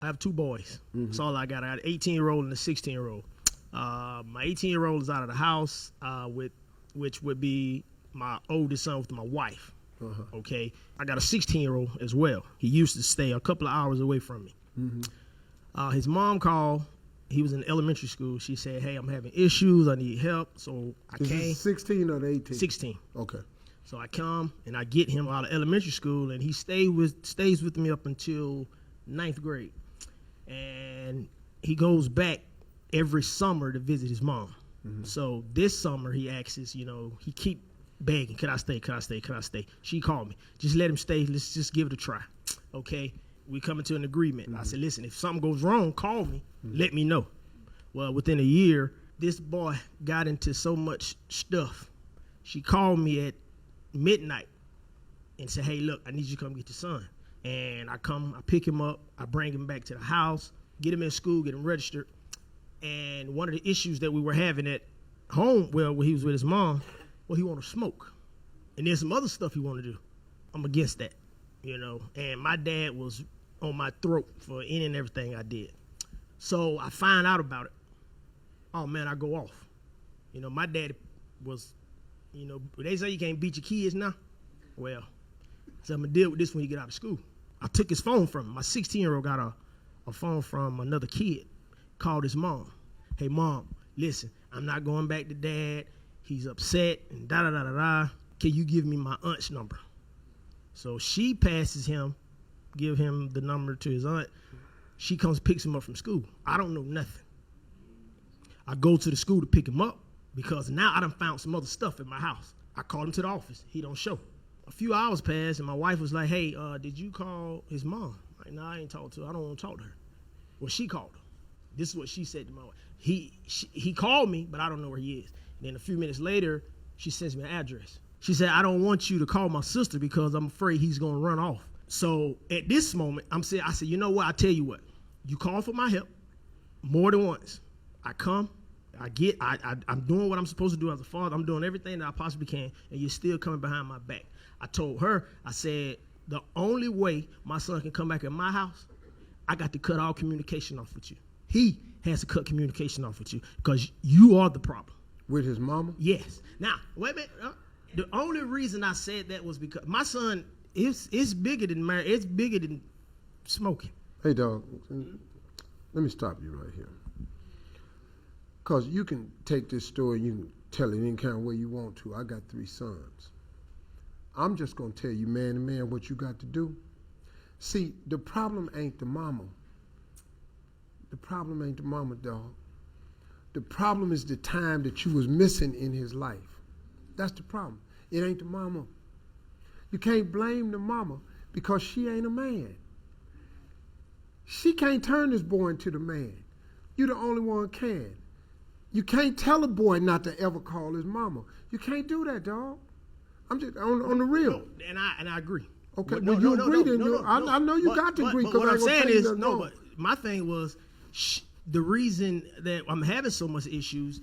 I have two boys. That's all I got. I got an 18-year-old and a 16-year-old. My 18-year-old is out of the house, which would be my oldest son with my wife. Okay, I got a 16-year-old as well. He used to stay a couple of hours away from me. His mom called. He was in elementary school. She said, "Hey, I'm having issues. I need help." So I came. 16 or 18? 16. Okay. So I come and I get him out of elementary school, and he stays with me up until 9th grade. And he goes back every summer to visit his mom. So this summer he asks, he keep begging, "Can I stay? Can I stay? Can I stay?" She called me. "Just let him stay. Let's just give it a try." Okay. We come into an agreement. I said, "Listen, if something goes wrong, call me. Let me know." Well, within a year, this boy got into so much stuff. She called me at midnight and said, "Hey, look, I need you to come get your son." And I come, I pick him up, I bring him back to the house, get him in school, get him registered. And one of the issues that we were having at home, when he was with his mom, he wanted to smoke. And there's some other stuff he wanted to do. I'm against that, And my dad was on my throat for any and everything I did. So I find out about it. Oh, man, I go off. My dad was, they say you can't beat your kids now. Well, so I'm going to deal with this when he get out of school. I took his phone from him. My 16-year-old got a phone from another kid, called his mom. "Hey, Mom, listen, I'm not going back to Dad. He's upset and da-da-da-da-da. Can you give me my aunt's number?" So she passes him, give him the number to his aunt. She comes, picks him up from school. I don't know nothing. I go to the school to pick him up because now I done found some other stuff in my house. I called him to the office. He don't show. A few hours passed, and my wife was like, "Hey, did you call his mom?" I'm like, "No, I ain't talked to her. I don't want to talk to her." Well, she called her. This is what she said to my wife. He called me, but I don't know where he is. And then a few minutes later, she sends me an address. She said, "I don't want you to call my sister because I'm afraid he's going to run off." So at this moment, I said, "You know what? I tell you what. You call for my help more than once. I come. I'm doing what I'm supposed to do as a father. I'm doing everything that I possibly can, and you're still coming behind my back." I told her, I said, "The only way my son can come back in my house, I got to cut all communication off with you. He has to cut communication off with you because you are the problem." With his mama? Yes. Now, wait a minute. The only reason I said that was because my son is bigger than marriage. It's bigger than smoking. Hey, dog, let me stop you right here. Because you can take this story, you can tell it any kind of way you want to. I got 3 sons. I'm just going to tell you, man to man, what you got to do. See, the problem ain't the mama. The problem ain't the mama, dog. The problem is the time that you was missing in his life. That's the problem. It ain't the mama. You can't blame the mama because she ain't a man. She can't turn this boy into the man. You the only one can. You can't tell a boy not to ever call his mama. You can't do that, dog. I'm just on the real. No, and I agree. Okay, But well, you agree then. I know you got to agree. But what I I'm ain't gonna saying tell you is, nothing wrong. but my thing was, the reason that I'm having so much issues,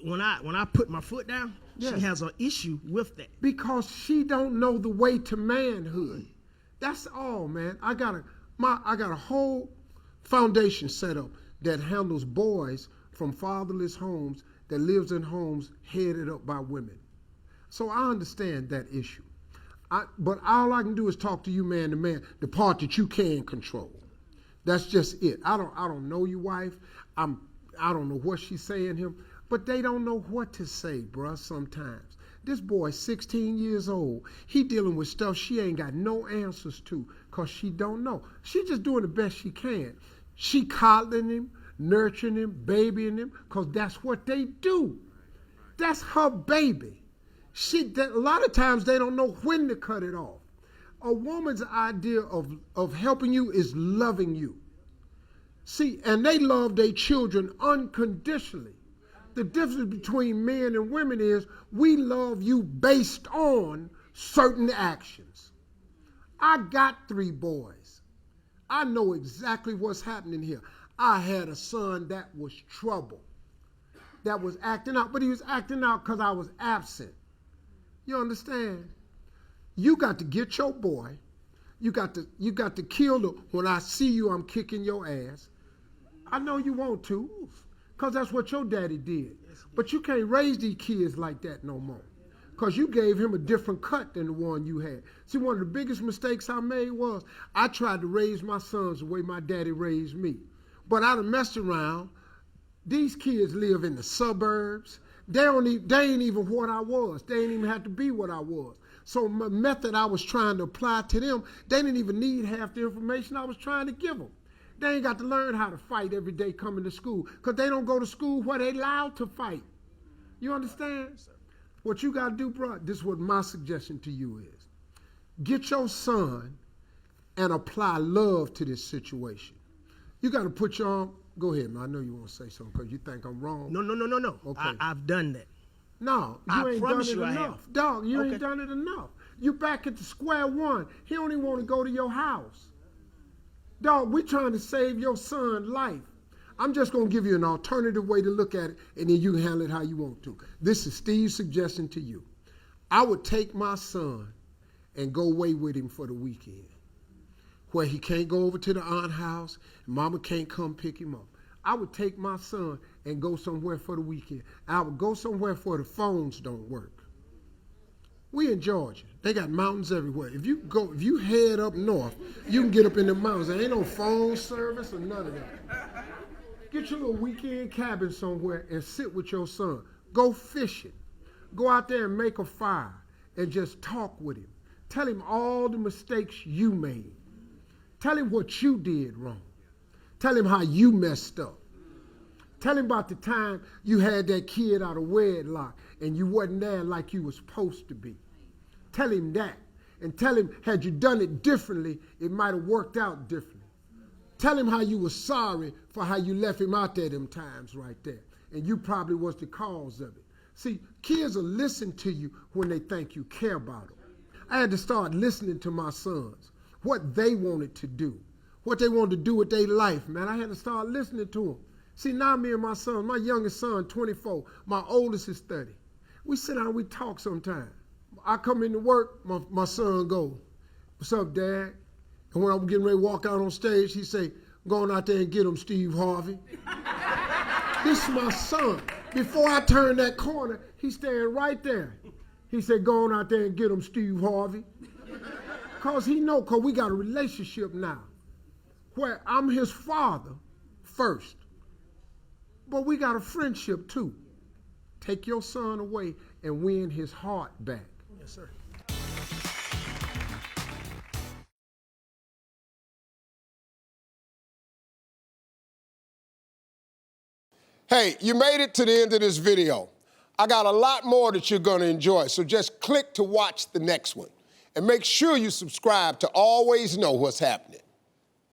when I put my foot down, Yeah. she has an issue with that. Because she don't know the way to manhood. That's all, man. I got a whole foundation set up that handles boys from fatherless homes that lives in homes headed up by women. So I understand that issue. But all I can do is talk to you man to man, the part that you can control. That's just it. I don't know your wife. I don't know what she's saying to him, but they don't know what to say, bruh, sometimes. This boy's 16 years old. He dealing with stuff she ain't got no answers to because she don't know. She just doing the best she can. She coddling him, nurturing him, babying him, because that's what they do. That's her baby. A lot of times they don't know when to cut it off. A woman's idea of helping you is loving you. See, and they love their children unconditionally. The difference between men and women is we love you based on certain actions. I got 3 boys. I know exactly what's happening here. I had a son that was trouble, that was acting out, but he was acting out because I was absent. You understand? You got to get your boy, You got to kill the, when I see you, I'm kicking your ass. I know you want to, because that's what your daddy did. But you can't raise these kids like that no more, because you gave him a different cut than the one you had. See, one of the biggest mistakes I made was I tried to raise my sons the way my daddy raised me. But I done messed around. These kids live in the suburbs. They ain't even what I was. They ain't even have to be what I was. So my method I was trying to apply to them, they didn't even need half the information I was trying to give them. They ain't got to learn how to fight every day coming to school, because they don't go to school where they allowed to fight. You understand? What you got to do, bro, this is what my suggestion to you is. Get your son and apply love to this situation. You got to put your arm. Go ahead, man. I know you want to say something because you think I'm wrong. No. Okay. I've done that. No, you ain't done it enough. Dog, you ain't done it enough. You back at the square one. He don't even want to go to your house. Dog, we trying to save your son's life. I'm just going to give you an alternative way to look at it, and then you can handle it how you want to. This is Steve's suggestion to you. I would take my son and go away with him for the weekend, where he can't go over to the aunt house, and mama can't come pick him up. I would take my son and go somewhere for the weekend. I would go somewhere where the phones don't work. We in Georgia. They got mountains everywhere. If you head up north, you can get up in the mountains. There ain't no phone service or none of that. Get your little weekend cabin somewhere and sit with your son. Go fishing. Go out there and make a fire and just talk with him. Tell him all the mistakes you made. Tell him what you did wrong. Tell him how you messed up. Tell him about the time you had that kid out of wedlock and you wasn't there like you were supposed to be. Tell him that. And tell him, had you done it differently, it might have worked out differently. Tell him how you were sorry for how you left him out there them times right there. And you probably was the cause of it. See, kids will listen to you when they think you care about them. I had to start listening to my sons, what they wanted to do, what they wanted to do with their life, man. I had to start listening to them. See, now me and my son, my youngest son, 24, my oldest is 30. We sit down, we talk sometime. I come into work, my son go, "What's up, Dad?" And when I'm getting ready to walk out on stage, he say, "Going out there and get him, Steve Harvey." This is my son. Before I turn that corner, he's standing right there. He said, "Going out there and get him, Steve Harvey." Because he know, because we got a relationship now where I'm his father first. But we got a friendship too. Take your son away and win his heart back. Yes, sir. Hey, you made it to the end of this video. I got a lot more that you're going to enjoy, so just click to watch the next one. And make sure you subscribe to always know what's happening.